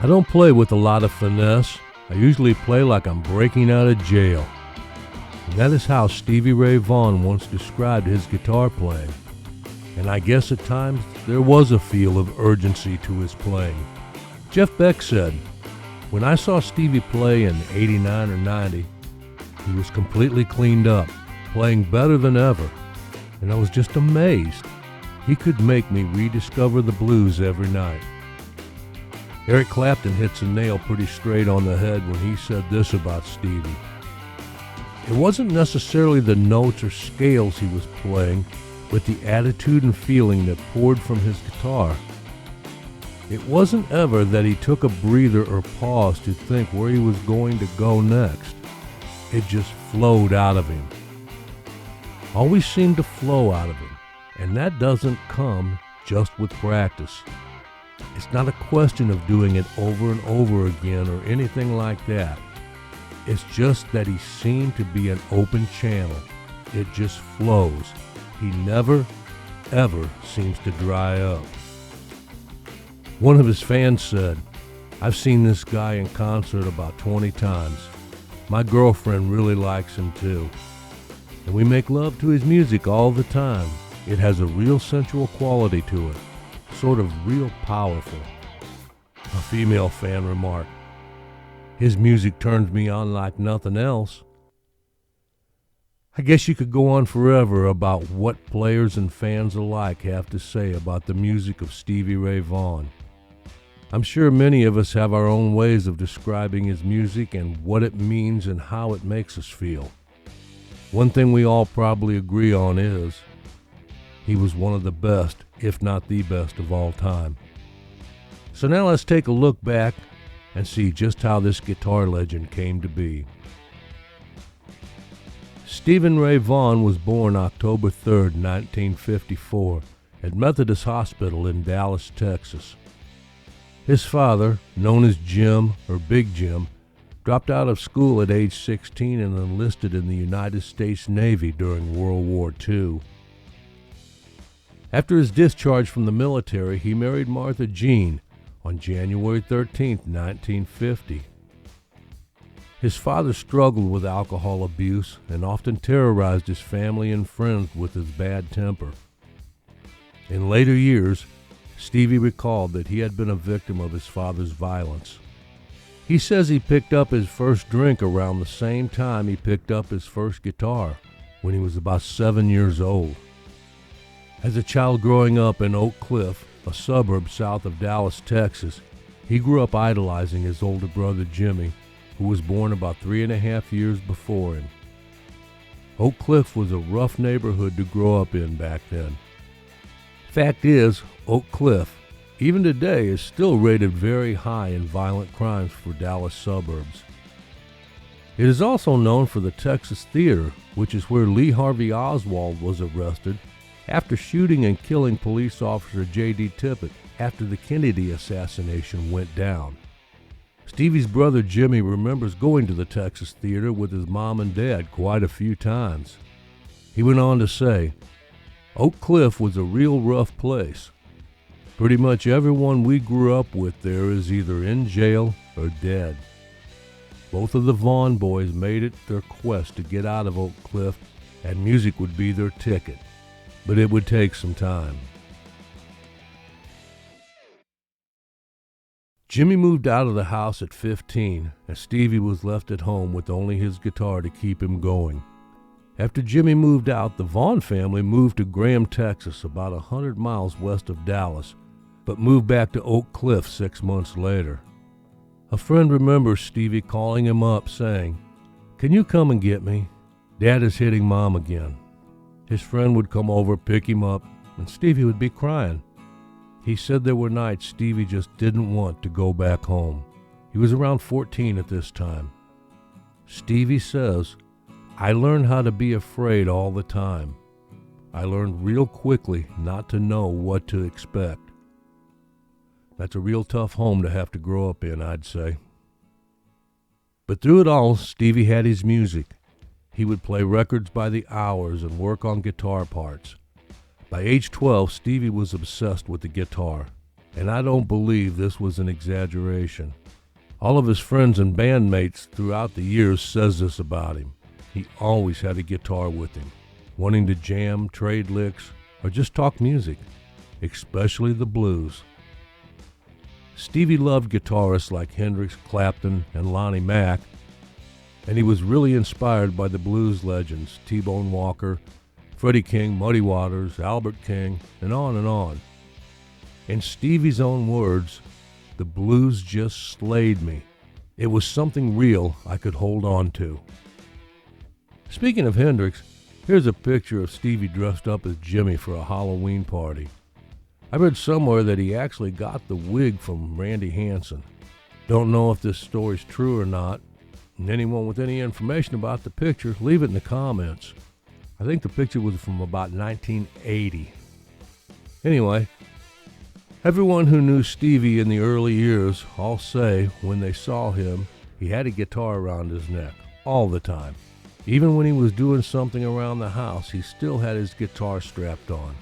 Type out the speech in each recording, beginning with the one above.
I don't play with a lot of finesse. I usually play like I'm breaking out of jail. And that is how Stevie Ray Vaughan once described his guitar playing. And I guess at times there was a feel of urgency to his playing. Jeff Beck said, "When I saw Stevie play in '89 or '90, he was completely cleaned up, playing better than ever. And I was just amazed. He could make me rediscover the blues every night." Eric Clapton hits a nail pretty straight on the head when he said this about Stevie. It wasn't necessarily the notes or scales he was playing, but the attitude and feeling that poured from his guitar. It wasn't ever that he took a breather or pause to think where he was going to go next. It just flowed out of him. Always seemed to flow out of him, and that doesn't come just with practice. It's not a question of doing it over and over again or anything like that. It's just that he seemed to be an open channel. It just flows. He never, ever seems to dry up. One of his fans said, "I've seen this guy in concert about 20 times. My girlfriend really likes him too. And we make love to his music all the time. It has a real sensual quality to it, sort of real powerful." A female fan remarked, "His music turns me on like nothing else." I guess you could go on forever about what players and fans alike have to say about the music of Stevie Ray Vaughan. I'm sure many of us have our own ways of describing his music and what it means and how it makes us feel. One thing we all probably agree on is he was one of the best, if not the best, of all time. So now let's take a look back and see just how this guitar legend came to be. Stephen Ray Vaughan was born October 3rd, 1954, at Methodist Hospital in Dallas, Texas. His father, known as Jim or Big Jim, dropped out of school at age 16 and enlisted in the United States Navy during World War II. After his discharge from the military, he married Martha Jean on January 13, 1950. His father struggled with alcohol abuse and often terrorized his family and friends with his bad temper. In later years, Stevie recalled that he had been a victim of his father's violence. He says he picked up his first drink around the same time he picked up his first guitar, when he was about 7 years old. As a child growing up in Oak Cliff, a suburb south of Dallas, Texas, he grew up idolizing his older brother Jimmy, who was born about 3.5 years before him. Oak Cliff was a rough neighborhood to grow up in back then. Fact is, Oak Cliff, even today, is still rated very high in violent crimes for Dallas suburbs. It is also known for the Texas Theater, which is where Lee Harvey Oswald was arrested after shooting and killing police officer J.D. Tippit after the Kennedy assassination went down. Stevie's brother Jimmy remembers going to the Texas Theater with his mom and dad quite a few times. He went on to say, "Oak Cliff was a real rough place. Pretty much everyone we grew up with there is either in jail or dead." Both of the Vaughan boys made it their quest to get out of Oak Cliff, and music would be their ticket. But it would take some time. Jimmy moved out of the house at 15, and Stevie was left at home with only his guitar to keep him going. After Jimmy moved out, the Vaughan family moved to Graham, Texas, about 100 miles west of Dallas, but moved back to Oak Cliff 6 months later. A friend remembers Stevie calling him up saying, "Can you come and get me? Dad is hitting Mom again." His friend would come over, pick him up, and Stevie would be crying. He said there were nights Stevie just didn't want to go back home. He was around 14 at this time. Stevie says, "I learned how to be afraid all the time. I learned real quickly not to know what to expect." That's a real tough home to have to grow up in, I'd say. But through it all, Stevie had his music. He would play records by the hours and work on guitar parts. By age 12, Stevie was obsessed with the guitar. and I don't believe this was an exaggeration. All of his friends and bandmates throughout the years says this about him. He always had a guitar with him, wanting to jam, trade licks, or just talk music, especially the blues. Stevie loved guitarists like Hendrix, Clapton, and Lonnie Mack, and he was really inspired by the blues legends T-Bone Walker, Freddie King, Muddy Waters, Albert King, and on and on. In Stevie's own words, the blues just slayed me. It was something real I could hold on to. Speaking of Hendrix, here's a picture of Stevie dressed up as Jimmy for a Halloween party. I read somewhere that he actually got the wig from Randy Hansen. Don't know if this story's true or not, and anyone with any information about the picture, leave it in the comments. I think the picture was from about 1980. Anyway, everyone who knew Stevie in the early years all say when they saw him, he had a guitar around his neck all the time. Even when he was doing something around the house, he still had his guitar strapped on.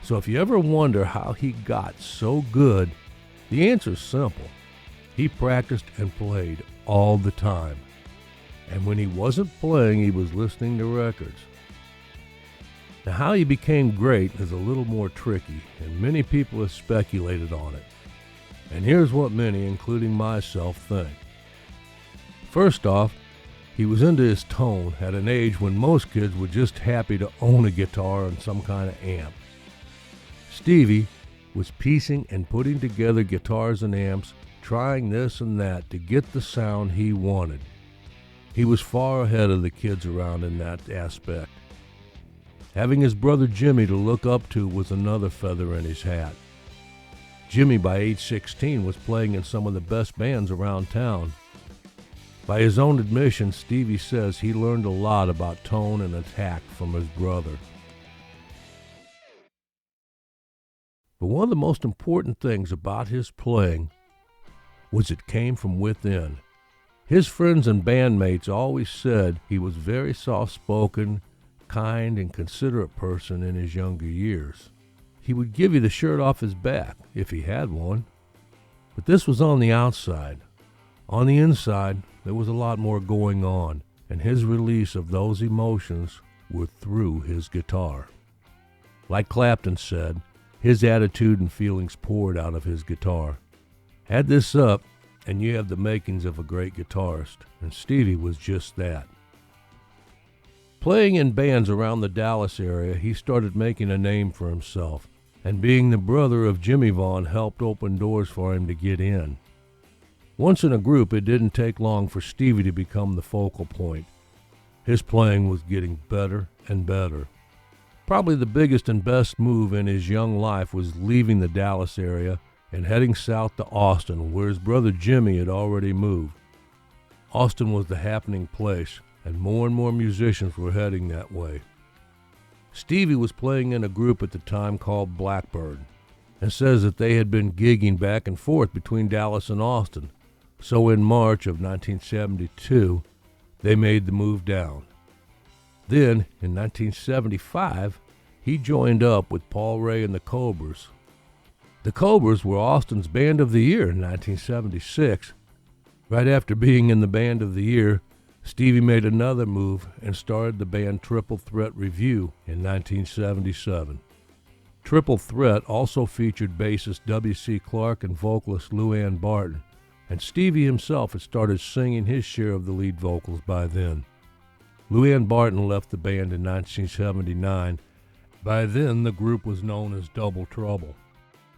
So if you ever wonder how he got so good, the answer's simple. He practiced and played all the time. And when he wasn't playing, he was listening to records. Now, how he became great is a little more tricky, and many people have speculated on it. And here's what many, including myself, think. First off, he was into his tone at an age when most kids were just happy to own a guitar and some kind of amp. Stevie was piecing and putting together guitars and amps, trying this and that to get the sound he wanted. He was far ahead of the kids around in that aspect. Having his brother Jimmy to look up to was another feather in his hat. Jimmy, by age 16, was playing in some of the best bands around town. By his own admission, Stevie says he learned a lot about tone and attack from his brother. But one of the most important things about his playing was it came from within. His friends and bandmates always said he was very soft-spoken, kind, and considerate person in his younger years. He would give you the shirt off his back, if he had one. But this was on the outside. On the inside, there was a lot more going on, and his release of those emotions were through his guitar. Like Clapton said, his attitude and feelings poured out of his guitar. Add this up, and you have the makings of a great guitarist, and Stevie was just that. Playing in bands around the Dallas area, he started making a name for himself, and being the brother of Jimmy Vaughan helped open doors for him to get in. Once in a group, it didn't take long for Stevie to become the focal point. His playing was getting better and better. Probably the biggest and best move in his young life was leaving the Dallas area and heading south to Austin, where his brother Jimmy had already moved. Austin was the happening place, and more musicians were heading that way. Stevie was playing in a group at the time called Blackbird, and says that they had been gigging back and forth between Dallas and Austin. So in March of 1972, they made the move down. Then, in 1975, he joined up with Paul Ray and the Cobras. The Cobras were Austin's Band of the Year in 1976. Right after being in the Band of the Year, Stevie made another move and started the band Triple Threat Review in 1977. Triple Threat also featured bassist W.C. Clark and vocalist Lou Ann Barton, and Stevie himself had started singing his share of the lead vocals by then. Lou Ann Barton left the band in 1979. By then, the group was known as Double Trouble.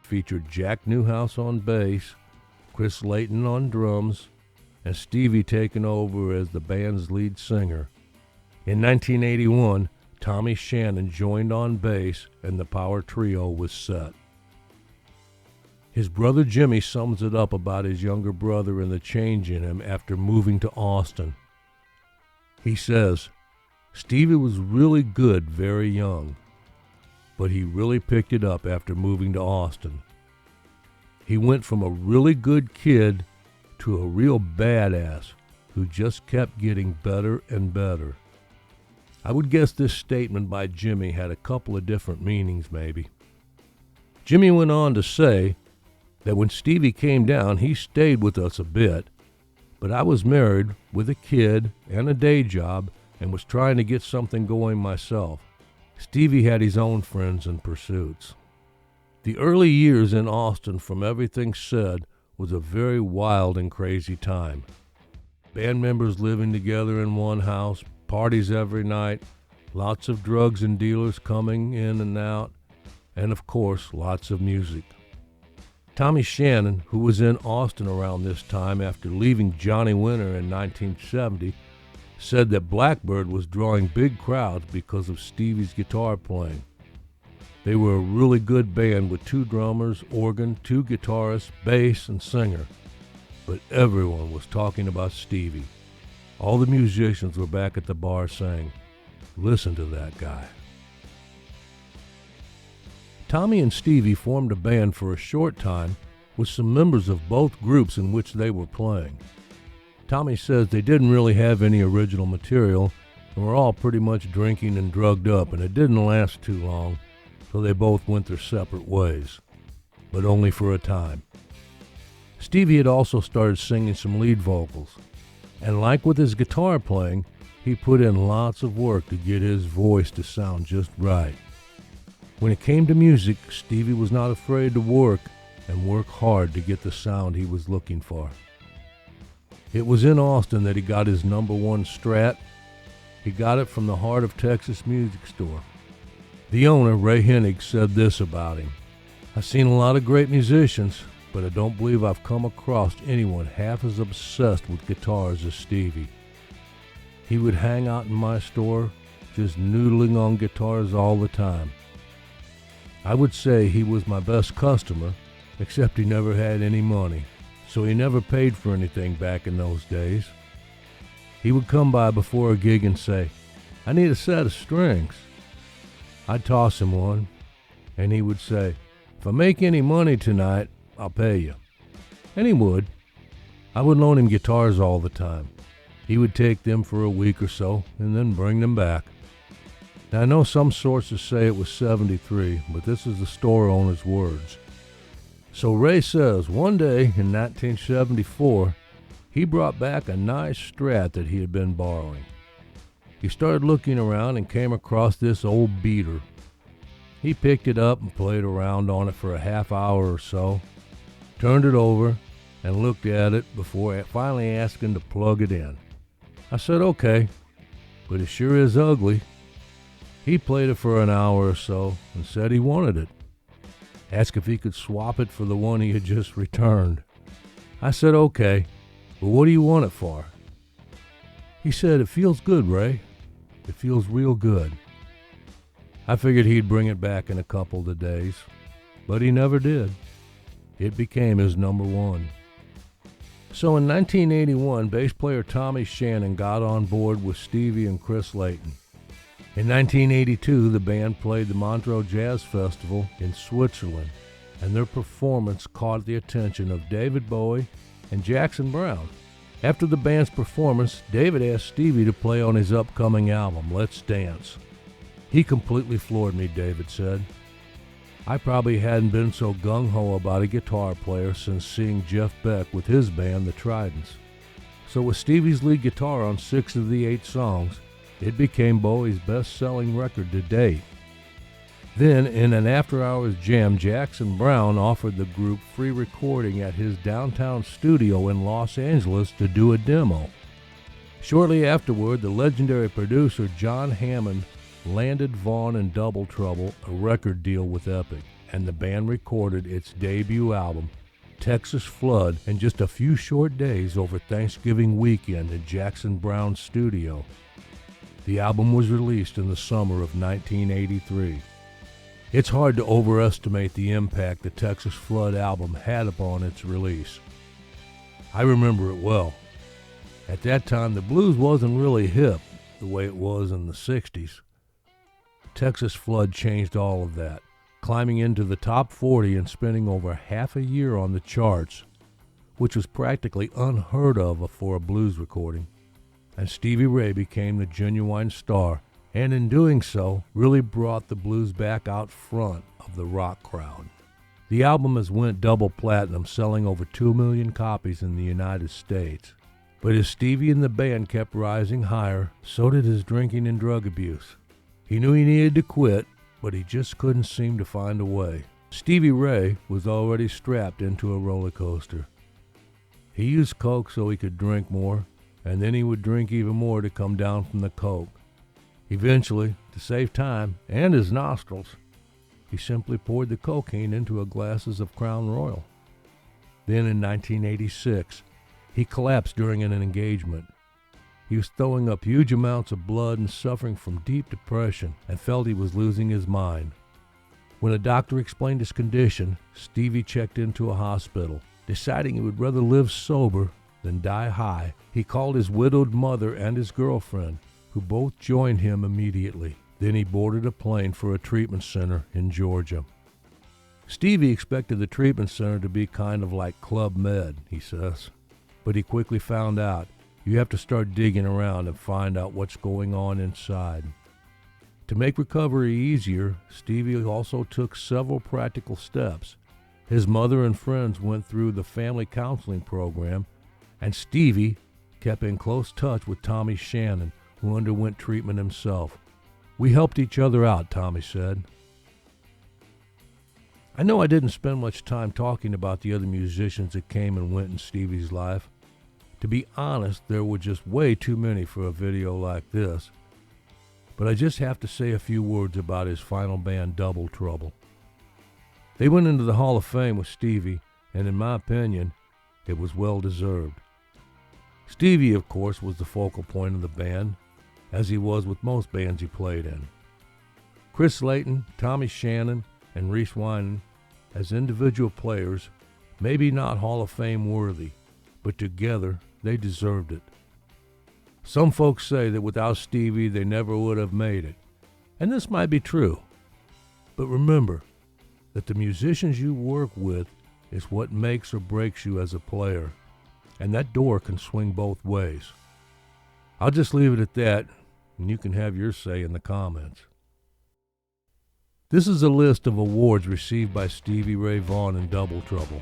Featured Jack Newhouse on bass, Chris Layton on drums, and Stevie taking over as the band's lead singer. In 1981, Tommy Shannon joined on bass, and the power trio was set. His brother Jimmy sums it up about his younger brother and the change in him after moving to Austin. He says, Stevie was really good very young, but he really picked it up after moving to Austin. He went from a really good kid to a real badass who just kept getting better and better. I would guess this statement by Jimmy had a couple of different meanings maybe. Jimmy went on to say that when Stevie came down, he stayed with us a bit, but I was married with a kid and a day job and was trying to get something going myself. Stevie had his own friends and pursuits. The early years in Austin, from everything said, was a very wild and crazy time. Band members living together in one house, parties every night, lots of drugs and dealers coming in and out, and of course, lots of music. Tommy Shannon, who was in Austin around this time after leaving Johnny Winter in 1970, said that Blackbird was drawing big crowds because of Stevie's guitar playing. They were a really good band with 2 drummers, organ, 2 guitarists, bass, and singer. But everyone was talking about Stevie. All the musicians were back at the bar saying, "Listen to that guy." Tommy and Stevie formed a band for a short time with some members of both groups in which they were playing. Tommy says they didn't really have any original material and were all pretty much drinking and drugged up, and it didn't last too long, so they both went their separate ways, but only for a time. Stevie had also started singing some lead vocals, and like with his guitar playing, he put in lots of work to get his voice to sound just right. When it came to music, Stevie was not afraid to work hard to get the sound he was looking for. It was in Austin that he got his #1 Strat. He got it from the Heart of Texas music store. The owner, Ray Hennig, said this about him: "I've seen a lot of great musicians, but I don't believe I've come across anyone half as obsessed with guitars as Stevie. He would hang out in my store, just noodling on guitars all the time. I would say he was my best customer, except he never had any money, so he never paid for anything back in those days. He would come by before a gig and say, 'I need a set of strings.' I'd toss him one, and he would say, 'If I make any money tonight, I'll pay you.' And he would. I would loan him guitars all the time. He would take them for a week or so and then bring them back." Now, I know some sources say it was 73, but this is the store owner's words. So Ray says one day in 1974, he brought back a nice Strat that he had been borrowing. He started looking around and came across this old beater. He picked it up and played around on it for a half hour or so, turned it over, and looked at it before finally asking to plug it in. I said, "Okay, but it sure is ugly." He played it for an hour or so and said he wanted it. Asked if he could swap it for the one he had just returned. I said, "Okay, but what do you want it for?" He said, "It feels good, Ray. It feels real good." I figured he'd bring it back in a couple of days, but he never did. It became his #1. So in 1981, bass player Tommy Shannon got on board with Stevie and Chris Layton. In 1982, the band played the Montreux Jazz Festival in Switzerland, and their performance caught the attention of David Bowie and Jackson Browne. After the band's performance, David asked Stevie to play on his upcoming album, Let's Dance. "He completely floored me," David said. "I probably hadn't been so gung-ho about a guitar player since seeing Jeff Beck with his band, the Tridents. So with Stevie's lead guitar on 6 of the 8 songs, it became Bowie's best-selling record to date." Then, in an after-hours jam, Jackson Browne offered the group free recording at his downtown studio in Los Angeles to do a demo. Shortly afterward, the legendary producer John Hammond landed Vaughan and Double Trouble a record deal with Epic, and the band recorded its debut album, Texas Flood, in just a few short days over Thanksgiving weekend in Jackson Browne's studio. The album was released in the summer of 1983. It's hard to overestimate the impact the Texas Flood album had upon its release. I remember it well. At that time, the blues wasn't really hip the way it was in the 60s. Texas Flood changed all of that, climbing into the top 40 and spending over half a year on the charts, which was practically unheard of for a blues recording. And Stevie Ray became the genuine star, and in doing so, really brought the blues back out front of the rock crowd. The album has went double platinum, selling over 2 million copies in the United States. But as Stevie and the band kept rising higher, so did his drinking and drug abuse. He knew he needed to quit, but he just couldn't seem to find a way. Stevie Ray was already strapped into a roller coaster. He used coke so he could drink more, and then he would drink even more to come down from the coke. Eventually, to save time and his nostrils, he simply poured the cocaine into glasses of Crown Royal. Then in 1986, he collapsed during an engagement. He was throwing up huge amounts of blood and suffering from deep depression and felt he was losing his mind. When a doctor explained his condition, Stevie checked into a hospital. Deciding he would rather live sober than die high, he called his widowed mother and his girlfriend, who both joined him immediately. Then he boarded a plane for a treatment center in Georgia. Stevie expected the treatment center to be kind of like Club Med, he says. But he quickly found out you have to start digging around and find out what's going on inside. To make recovery easier, Stevie also took several practical steps. His mother and friends went through the family counseling program, and Stevie kept in close touch with Tommy Shannon, who underwent treatment himself. "We helped each other out," Tommy said. I know I didn't spend much time talking about the other musicians that came and went in Stevie's life. To be honest, there were just way too many for a video like this. But I just have to say a few words about his final band, Double Trouble. They went into the Hall of Fame with Stevie, and in my opinion, it was well deserved. Stevie, of course, was the focal point of the band, as he was with most bands he played in. Chris Layton, Tommy Shannon, and Reese Winan, as individual players, maybe not Hall of Fame worthy, but together they deserved it. Some folks say that without Stevie they never would have made it, and this might be true. But remember that the musicians you work with is what makes or breaks you as a player, and that door can swing both ways. I'll just leave it at that, and you can have your say in the comments. This is a list of awards received by Stevie Ray Vaughan in Double Trouble.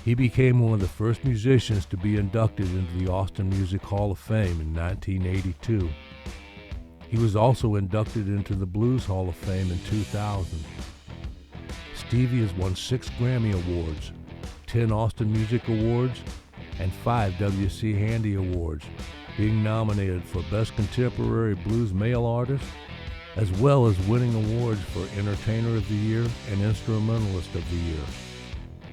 He became one of the first musicians to be inducted into the Austin Music Hall of Fame in 1982. He was also inducted into the Blues Hall of Fame in 2000. Stevie has won 6 Grammy Awards, 10 Austin Music Awards, and 5 W.C. Handy Awards, being nominated for Best Contemporary Blues Male Artist, as well as winning awards for Entertainer of the Year and Instrumentalist of the Year.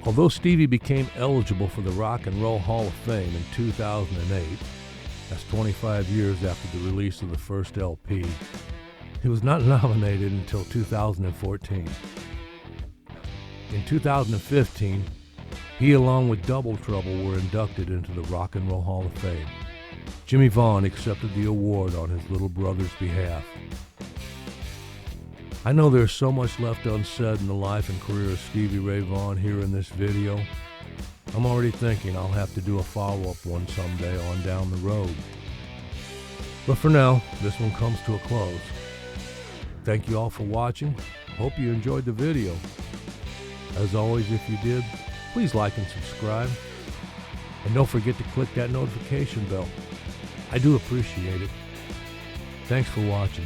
Although Stevie became eligible for the Rock and Roll Hall of Fame in 2008, that's 25 years after the release of the first LP, he was not nominated until 2014. In 2015, he along with Double Trouble were inducted into the Rock and Roll Hall of Fame. Jimmy Vaughan accepted the award on his little brother's behalf. I know there's so much left unsaid in the life and career of Stevie Ray Vaughan here in this video. I'm already thinking I'll have to do a follow-up one someday on down the road. But for now, this one comes to a close. Thank you all for watching. Hope you enjoyed the video. As always, if you did, please like and subscribe. And don't forget to click that notification bell. I do appreciate it. Thanks for watching.